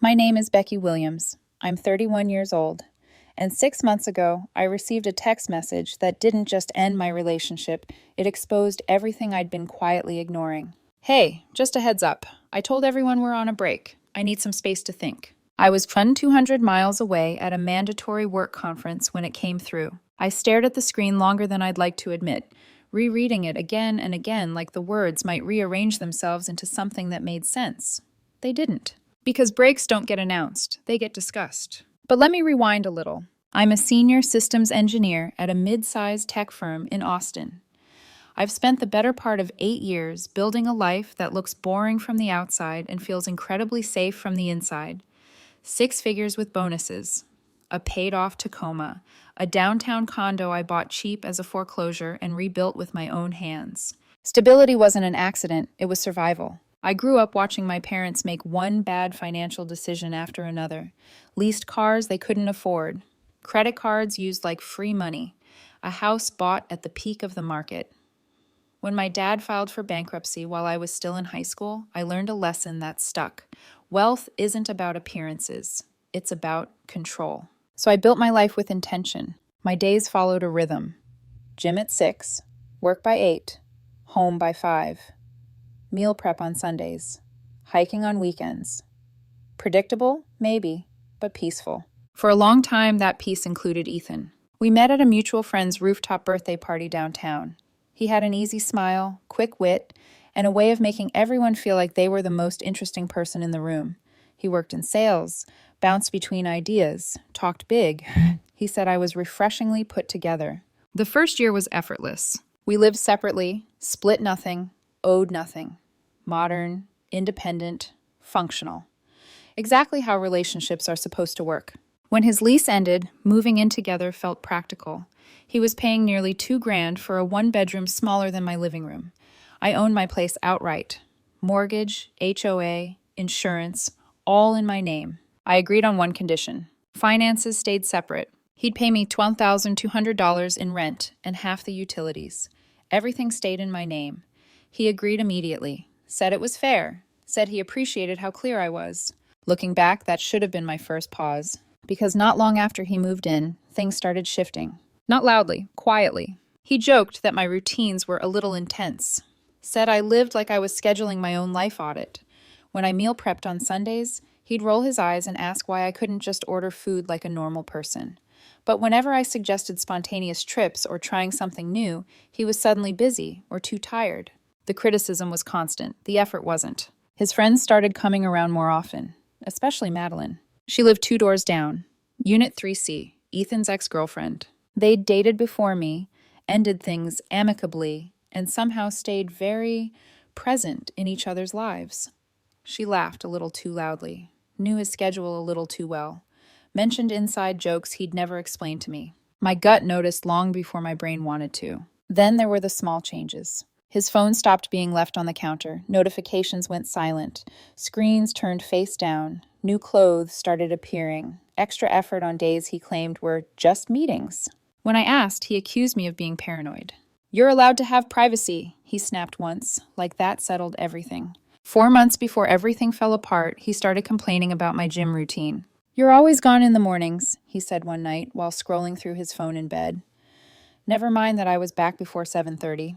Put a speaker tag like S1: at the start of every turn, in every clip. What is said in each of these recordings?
S1: My name is Becky Williams. I'm 31 years old. And 6 months ago, I received a text message that didn't just end my relationship, it exposed everything I'd been quietly ignoring. Hey, just a heads up. I told everyone we're on a break. I need some space to think. I was 200 miles away at a mandatory work conference when it came through. I stared at the screen longer than I'd like to admit, rereading it again and again like the words might rearrange themselves into something that made sense. They didn't. Because breaks don't get announced, they get discussed. But let me rewind a little. I'm a senior systems engineer at a mid-sized tech firm in Austin. I've spent the better part of 8 years building a life that looks boring from the outside and feels incredibly safe from the inside. 6 figures with bonuses, a paid-off Tacoma, a downtown condo I bought cheap as a foreclosure and rebuilt with my own hands. Stability wasn't an accident, it was survival. I grew up watching my parents make one bad financial decision after another. Leased cars they couldn't afford, credit cards used like free money, a house bought at the peak of the market. When my dad filed for bankruptcy while I was still in high school, I learned a lesson that stuck. Wealth isn't about appearances, it's about control. So I built my life with intention. My days followed a rhythm. Gym at 6, work by 8, home by 5. Meal prep on Sundays, hiking on weekends. Predictable? Maybe, but peaceful. For a long time, that peace included Ethan. We met at a mutual friend's rooftop birthday party downtown. He had an easy smile, quick wit, and a way of making everyone feel like they were the most interesting person in the room. He worked in sales, bounced between ideas, talked big. He said I was refreshingly put together. The first year was effortless. We lived separately, split nothing, owed nothing. Modern, independent, functional. Exactly how relationships are supposed to work. When his lease ended, moving in together felt practical. He was paying nearly $2,000 for a 1-bedroom smaller than my living room. I owned my place outright. Mortgage, HOA, insurance, all in my name. I agreed on one condition. Finances stayed separate. He'd pay me $12,200 in rent and half the utilities. Everything stayed in my name. He agreed immediately, said it was fair, said he appreciated how clear I was. Looking back, that should have been my first pause, because not long after he moved in, things started shifting. Not loudly, quietly. He joked that my routines were a little intense, said I lived like I was scheduling my own life audit. When I meal prepped on Sundays, he'd roll his eyes and ask why I couldn't just order food like a normal person. But whenever I suggested spontaneous trips or trying something new, he was suddenly busy or too tired. The criticism was constant, the effort wasn't. His friends started coming around more often, especially Madeline. She lived 2 doors down, Unit 3C, Ethan's ex-girlfriend. They'd dated before me, ended things amicably, and somehow stayed very present in each other's lives. She laughed a little too loudly, knew his schedule a little too well, mentioned inside jokes he'd never explained to me. My gut noticed long before my brain wanted to. Then there were the small changes. His phone stopped being left on the counter. Notifications went silent. Screens turned face down. New clothes started appearing. Extra effort on days he claimed were just meetings. When I asked, he accused me of being paranoid. "You're allowed to have privacy," he snapped once, like that settled everything. 4 months before everything fell apart, he started complaining about my gym routine. "You're always gone in the mornings," he said one night while scrolling through his phone in bed. Never mind that I was back before 7:30.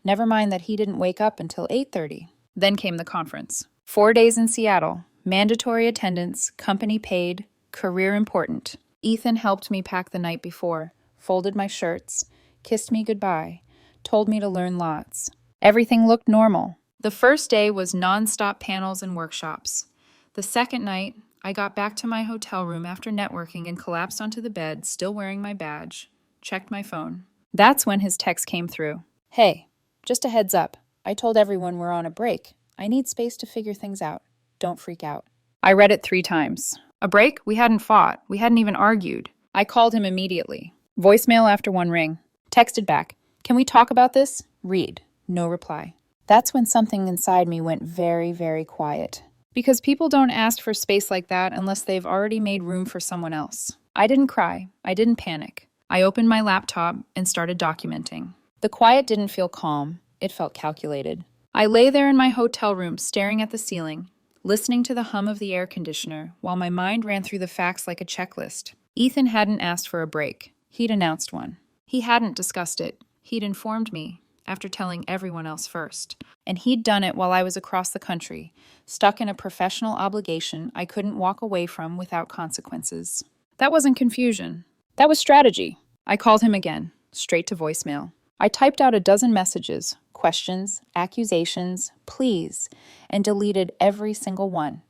S1: Never mind that he didn't wake up until 8:30. Then came the conference. 4 days in Seattle. Mandatory attendance, company paid, career important. Ethan helped me pack the night before, folded my shirts, kissed me goodbye, told me to learn lots. Everything looked normal. The first day was non-stop panels and workshops. The second night, I got back to my hotel room after networking and collapsed onto the bed, still wearing my badge, checked my phone. That's when his text came through. "Hey, just a heads up. I told everyone we're on a break. I need space to figure things out. Don't freak out." I read it 3 times. A break? We hadn't fought. We hadn't even argued. I called him immediately. Voicemail after 1 ring. Texted back. "Can we talk about this?" Read. No reply. That's when something inside me went very, very quiet. Because people don't ask for space like that unless they've already made room for someone else. I didn't cry. I didn't panic. I opened my laptop and started documenting. The quiet didn't feel calm. It felt calculated. I lay there in my hotel room, staring at the ceiling, listening to the hum of the air conditioner while my mind ran through the facts like a checklist. Ethan hadn't asked for a break. He'd announced one. He hadn't discussed it. He'd informed me, after telling everyone else first. And he'd done it while I was across the country, stuck in a professional obligation I couldn't walk away from without consequences. That wasn't confusion. That was strategy. I called him again, straight to voicemail. I typed out a dozen messages, questions, accusations, pleas, and deleted every single one.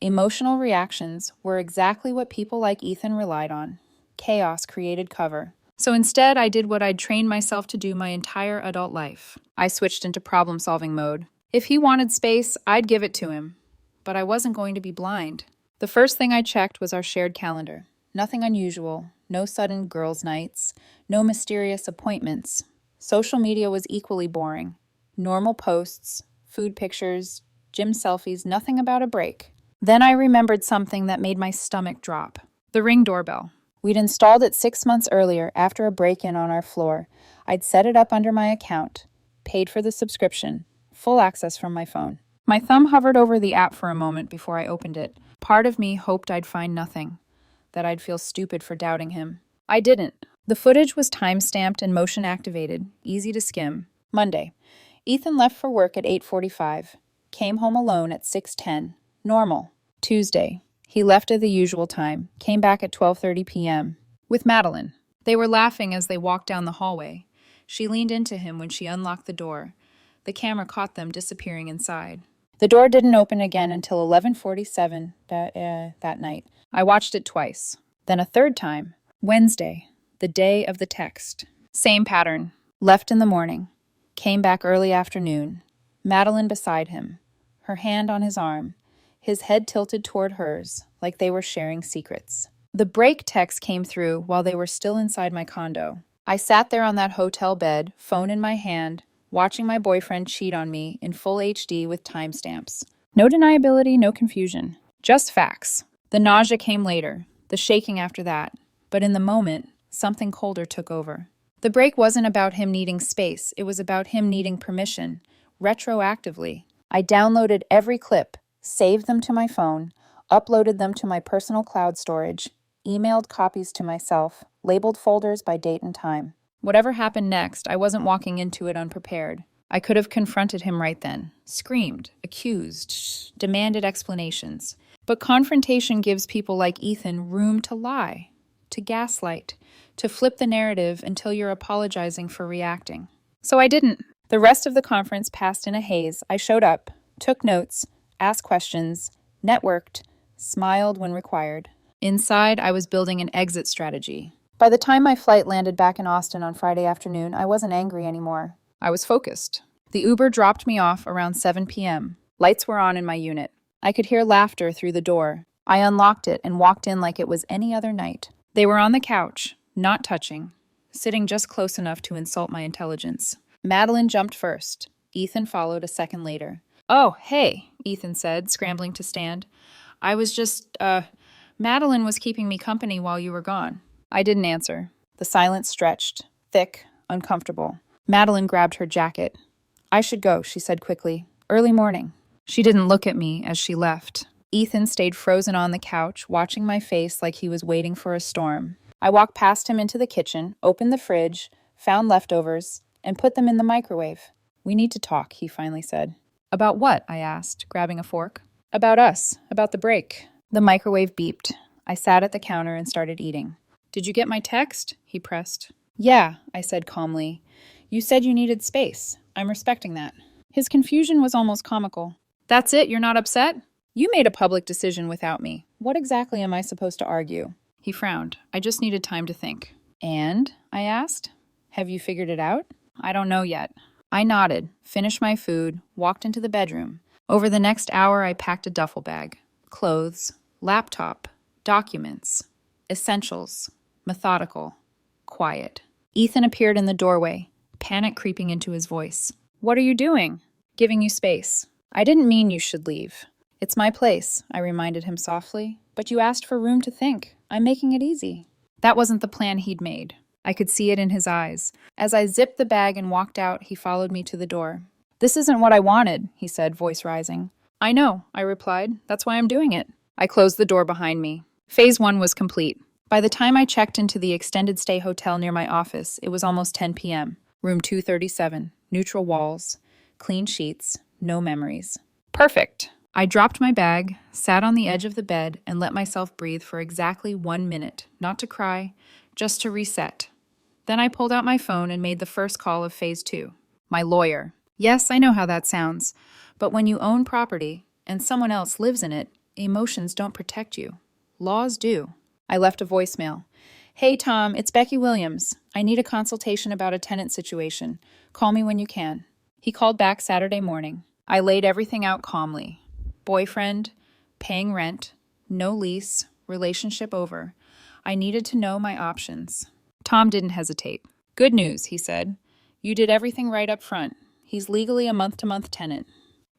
S1: Emotional reactions were exactly what people like Ethan relied on. Chaos created cover. So instead, I did what I'd trained myself to do my entire adult life. I switched into problem-solving mode. If he wanted space, I'd give it to him. But I wasn't going to be blind. The first thing I checked was our shared calendar. Nothing unusual, no sudden girls' nights, no mysterious appointments. Social media was equally boring. Normal posts, food pictures, gym selfies, nothing about a break. Then I remembered something that made my stomach drop. The Ring doorbell. We'd installed it 6 months earlier after a break-in on our floor. I'd set it up under my account, paid for the subscription, full access from my phone. My thumb hovered over the app for a moment before I opened it. Part of me hoped I'd find nothing, that I'd feel stupid for doubting him. I didn't. The footage was time-stamped and motion-activated, easy to skim. Monday. Ethan left for work at 8:45, came home alone at 6:10. Normal. Tuesday. He left at the usual time, came back at 12:30 p.m. with Madeline. They were laughing as they walked down the hallway. She leaned into him when she unlocked the door. The camera caught them disappearing inside. The door didn't open again until 11:47 that night. I watched it twice. Then a third time. Wednesday, the day of the text. Same pattern. Left in the morning. Came back early afternoon. Madeline beside him, her hand on his arm, his head tilted toward hers, like they were sharing secrets. The break text came through while they were still inside my condo. I sat there on that hotel bed, phone in my hand, watching my boyfriend cheat on me in full HD with timestamps. No deniability, no confusion. Just facts. The nausea came later, the shaking after that. But in the moment, something colder took over. The break wasn't about him needing space, it was about him needing permission, retroactively. I downloaded every clip, saved them to my phone, uploaded them to my personal cloud storage, emailed copies to myself, labeled folders by date and time. Whatever happened next, I wasn't walking into it unprepared. I could have confronted him right then, screamed, accused, demanded explanations. But confrontation gives people like Ethan room to lie, to gaslight, to flip the narrative until you're apologizing for reacting. So I didn't. The rest of the conference passed in a haze. I showed up, took notes, asked questions, networked, smiled when required. Inside, I was building an exit strategy. By the time my flight landed back in Austin on Friday afternoon, I wasn't angry anymore. I was focused. The Uber dropped me off around 7 p.m. Lights were on in my unit. I could hear laughter through the door. I unlocked it and walked in like it was any other night. They were on the couch, not touching, sitting just close enough to insult my intelligence. Madeline jumped first. Ethan followed a second later. "Oh, hey," Ethan said, scrambling to stand. "I was just, Madeline was keeping me company while you were gone." I didn't answer. The silence stretched, thick, uncomfortable. Madeline grabbed her jacket. "I should go," she said quickly. "Early morning." She didn't look at me as she left. Ethan stayed frozen on the couch, watching my face like he was waiting for a storm. I walked past him into the kitchen, opened the fridge, found leftovers, and put them in the microwave. "We need to talk," he finally said. "About what?" I asked, grabbing a fork. "About us, about the break." The microwave beeped. I sat at the counter and started eating. "Did you get my text?" he pressed. "Yeah," I said calmly. "You said you needed space. I'm respecting that." His confusion was almost comical. "That's it? You're not upset?" "You made a public decision without me. What exactly am I supposed to argue?" He frowned. "I just needed time to think." "And?" I asked. "Have you figured it out?" "I don't know yet." I nodded, finished my food, walked into the bedroom. Over the next hour, I packed a duffel bag. Clothes, laptop, documents, essentials, methodical, quiet. Ethan appeared in the doorway, panic creeping into his voice. "What are you doing?" "Giving you space." "I didn't mean you should leave." "It's my place," I reminded him softly. "But you asked for room to think. I'm making it easy." That wasn't the plan he'd made. I could see it in his eyes. As I zipped the bag and walked out, he followed me to the door. "This isn't what I wanted," he said, voice rising. I know, I replied. That's why I'm doing it. I closed the door behind me. Phase 1 was complete. By the time I checked into the extended stay hotel near my office, it was almost 10 p.m. Room 237, neutral walls, clean sheets, no memories. Perfect. I dropped my bag, sat on the edge of the bed, and let myself breathe for exactly 1 minute, not to cry, just to reset. Then I pulled out my phone and made the first call of Phase 2. My lawyer. Yes, I know how that sounds, but when you own property and someone else lives in it, emotions don't protect you. Laws do. I left a voicemail. Hey, Tom, it's Becky Williams. I need a consultation about a tenant situation. Call me when you can. He called back Saturday morning. I laid everything out calmly. Boyfriend, paying rent, no lease, relationship over. I needed to know my options. Tom didn't hesitate. Good news, he said. You did everything right up front. He's legally a month-to-month tenant.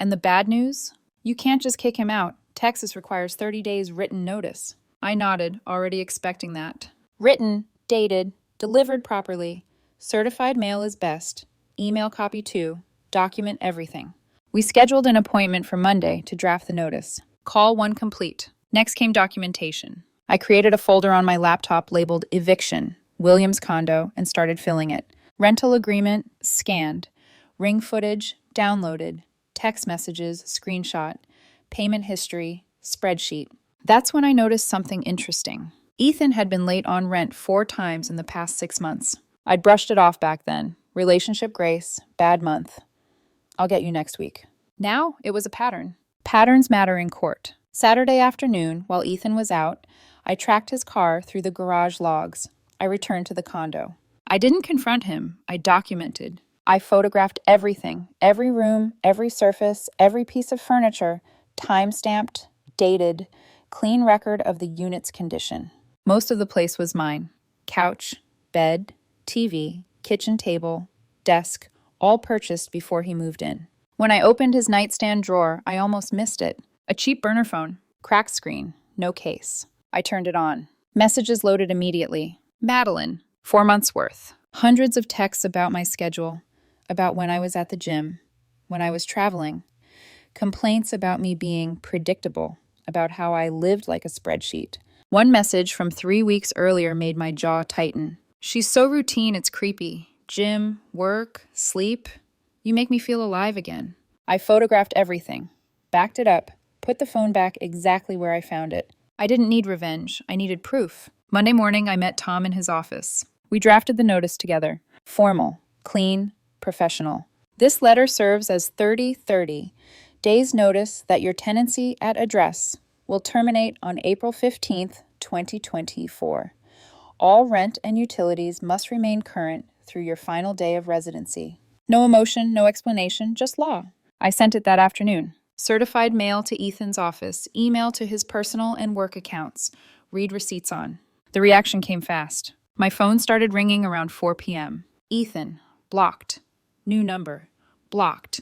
S1: And the bad news? You can't just kick him out. Texas requires 30 days written notice. I nodded, already expecting that. Written, dated, delivered properly. Certified mail is best. Email copy too. Document everything. We scheduled an appointment for Monday to draft the notice. Call 1 complete. Next came documentation. I created a folder on my laptop labeled Eviction, Williams Condo, and started filling it. Rental agreement, scanned. Ring footage, downloaded. Text messages, screenshot. Payment history, spreadsheet. That's when I noticed something interesting. Ethan had been late on rent 4 times in the past 6 months. I'd brushed it off back then. Relationship grace, bad month. I'll get you next week. Now it was a pattern. Patterns matter in court. Saturday afternoon, while Ethan was out, I tracked his car through the garage logs. I returned to the condo. I didn't confront him. I documented. I photographed everything, every room, every surface, every piece of furniture, time-stamped, dated, clean record of the unit's condition. Most of the place was mine. Couch, bed, TV, kitchen table, desk, all purchased before he moved in. When I opened his nightstand drawer, I almost missed it. A cheap burner phone, cracked screen, no case. I turned it on. Messages loaded immediately. Madeline, 4 months worth. Hundreds of texts about my schedule, about when I was at the gym, when I was traveling. Complaints about me being predictable, about how I lived like a spreadsheet. One message from 3 weeks earlier made my jaw tighten. She's so routine, it's creepy. Gym, work, sleep. You make me feel alive again. I photographed everything, backed it up, put the phone back exactly where I found it. I didn't need revenge. I needed proof. Monday morning, I met Tom in his office. We drafted the notice together. Formal, clean, professional. This letter serves as 30/30, days notice that your tenancy at address will terminate on April 15th, 2024. All rent and utilities must remain current through your final day of residency. No emotion, no explanation, just law. I sent it that afternoon. Certified mail to Ethan's office, email to his personal and work accounts. Read receipts on. The reaction came fast. My phone started ringing around 4 p.m. Ethan, blocked. New number, blocked.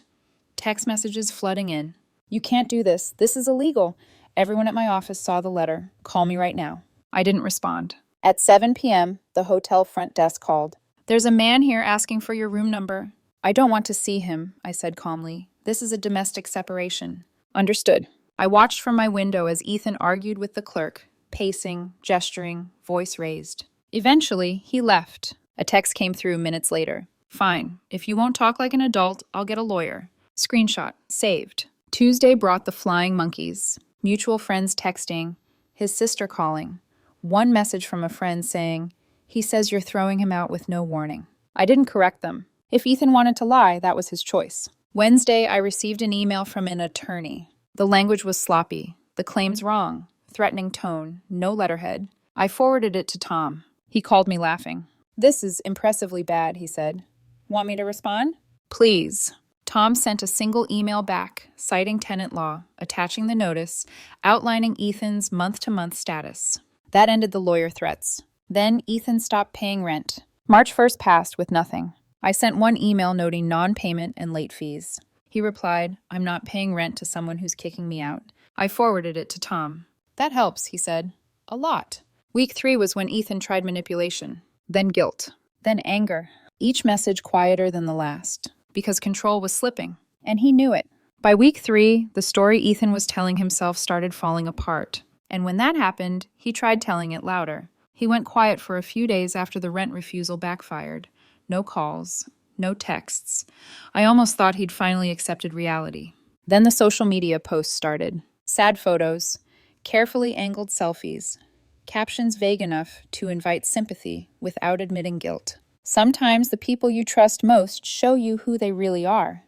S1: Text messages flooding in. You can't do this. This is illegal. Everyone at my office saw the letter. Call me right now. I didn't respond. At 7 p.m., the hotel front desk called. There's a man here asking for your room number. I don't want to see him, I said calmly. This is a domestic separation. Understood. I watched from my window as Ethan argued with the clerk, pacing, gesturing, voice raised. Eventually, he left. A text came through minutes later. Fine. If you won't talk like an adult, I'll get a lawyer. Screenshot. Saved. Tuesday brought the flying monkeys. Mutual friends texting. His sister calling. One message from a friend saying, he says you're throwing him out with no warning. I didn't correct them. If Ethan wanted to lie, that was his choice. Wednesday, I received an email from an attorney. The language was sloppy. The claims wrong. Threatening tone. No letterhead. I forwarded it to Tom. He called me laughing. This is impressively bad, he said. Want me to respond? Please. Tom sent a single email back, citing tenant law, attaching the notice, outlining Ethan's month-to-month status. That ended the lawyer threats. Then Ethan stopped paying rent. March 1st passed with nothing. I sent one email noting non-payment and late fees. He replied, I'm not paying rent to someone who's kicking me out. I forwarded it to Tom. That helps, he said. A lot. Week 3 was when Ethan tried manipulation. Then guilt. Then anger. Each message quieter than the last. Because control was slipping. And he knew it. By week 3, the story Ethan was telling himself started falling apart. And when that happened, he tried telling it louder. He went quiet for a few days after the rent refusal backfired. No calls, no texts. I almost thought he'd finally accepted reality. Then the social media posts started. Sad photos, carefully angled selfies, captions vague enough to invite sympathy without admitting guilt. Sometimes the people you trust most show you who they really are.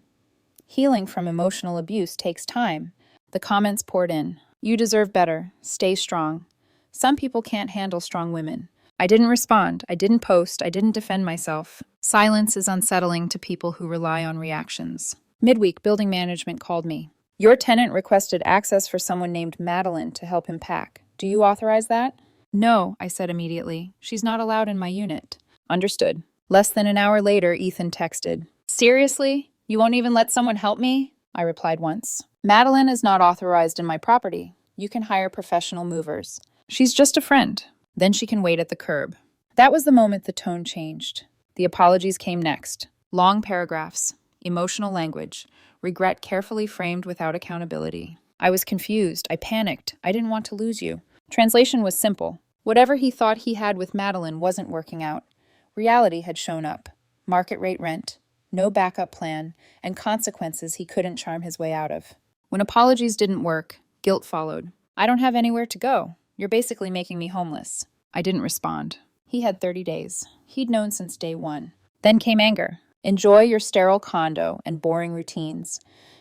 S1: Healing from emotional abuse takes time. The comments poured in. You deserve better. Stay strong. Some people can't handle strong women. I didn't respond. I didn't post. I didn't defend myself. Silence is unsettling to people who rely on reactions. Midweek, building management called me. Your tenant requested access for someone named Madeline to help him pack. Do you authorize that? No, I said immediately. She's not allowed in my unit. Understood. Less than an hour later, Ethan texted. Seriously? You won't even let someone help me? I replied once. Madeline is not authorized in my property. You can hire professional movers. She's just a friend. Then she can wait at the curb. That was the moment the tone changed. The apologies came next. Long paragraphs, emotional language, regret carefully framed without accountability. I was confused. I panicked. I didn't want to lose you. Translation was simple. Whatever he thought he had with Madeline wasn't working out. Reality had shown up. Market rate rent, no backup plan, and consequences he couldn't charm his way out of. When apologies didn't work, guilt followed. I don't have anywhere to go. You're basically making me homeless. I didn't respond. He had 30 days. He'd known since day one. Then came anger. Enjoy your sterile condo and boring routines.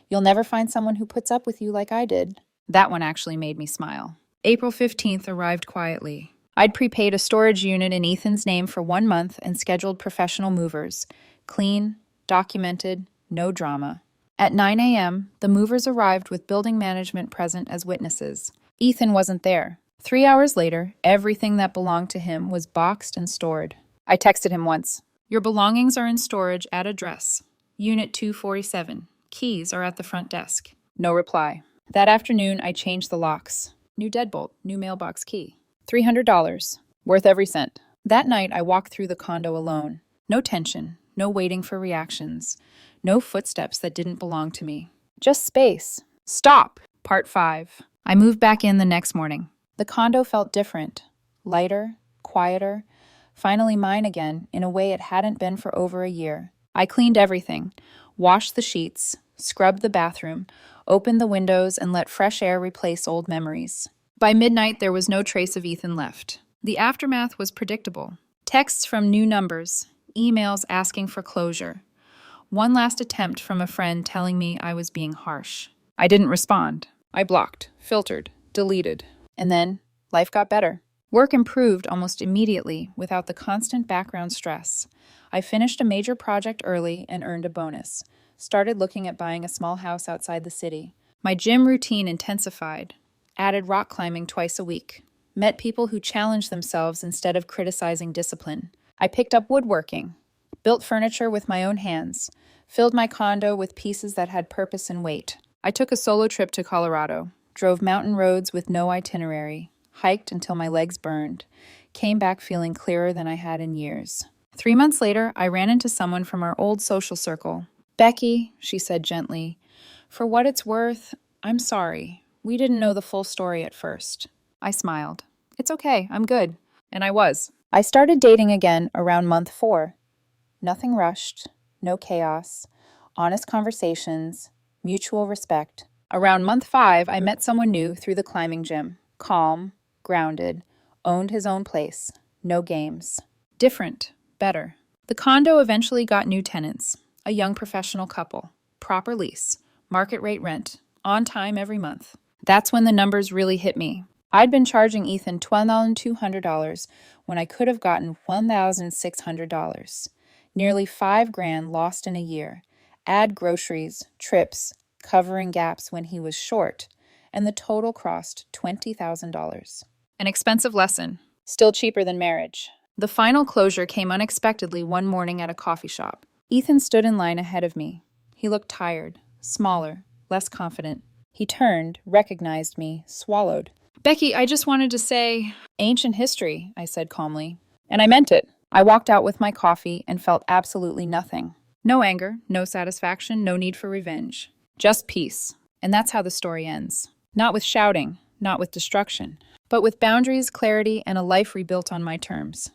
S1: You'll never find someone who puts up with you like I did. That one actually made me smile. April 15th arrived quietly. I'd prepaid a storage unit in Ethan's name for 1 month and scheduled professional movers. Clean, documented, no drama. At 9 a.m., the movers arrived with building management present as witnesses. Ethan wasn't there. 3 hours later, everything that belonged to him was boxed and stored. I texted him once. Your belongings are in storage at address. Unit 247. Keys are at the front desk. No reply. That afternoon, I changed the locks. New deadbolt, new mailbox key. $300. Worth every cent. That night, I walked through the condo alone. No tension, no waiting for reactions. No footsteps that didn't belong to me. Just space. Stop! Part 5. I moved back in the next morning. The condo felt different. Lighter, quieter. Finally mine again, in a way it hadn't been for over a year. I cleaned everything. Washed the sheets. Scrubbed the bathroom. Opened the windows and let fresh air replace old memories. By midnight, there was no trace of Ethan left. The aftermath was predictable. Texts from new numbers. Emails asking for closure. One last attempt from a friend telling me I was being harsh. I didn't respond. I blocked, filtered, deleted. And then, life got better. Work improved almost immediately without the constant background stress. I finished a major project early and earned a bonus. Started looking at buying a small house outside the city. My gym routine intensified. Added rock climbing twice a week. Met people who challenged themselves instead of criticizing discipline. I picked up woodworking. Built furniture with my own hands. Filled my condo with pieces that had purpose and weight. I took a solo trip to Colorado. Drove mountain roads with no itinerary. Hiked until my legs burned. Came back feeling clearer than I had in years. 3 months later, I ran into someone from our old social circle. Becky, she said gently, for what it's worth, I'm sorry. We didn't know the full story at first. I smiled. It's okay, I'm good. And I was. I started dating again around month 4. Nothing rushed, no chaos, honest conversations, mutual respect. Around month 5, I met someone new through the climbing gym. Calm, grounded, owned his own place. No games. Different, better. The condo eventually got new tenants. A young professional couple. Proper lease. Market rate rent. On time every month. That's when the numbers really hit me. I'd been charging Ethan $12,200 when I could have gotten $1,600. Nearly $5,000 lost in a year. Add groceries, trips, covering gaps when he was short, and the total crossed $20,000. An expensive lesson. Still cheaper than marriage. The final closure came unexpectedly one morning at a coffee shop. Ethan stood in line ahead of me. He looked tired, smaller, less confident. He turned, recognized me, swallowed. Becky, I just wanted to say, ancient history, I said calmly. And I meant it. I walked out with my coffee and felt absolutely nothing. No anger, no satisfaction, no need for revenge. Just peace. And that's how the story ends. Not with shouting, not with destruction, but with boundaries, clarity, and a life rebuilt on my terms.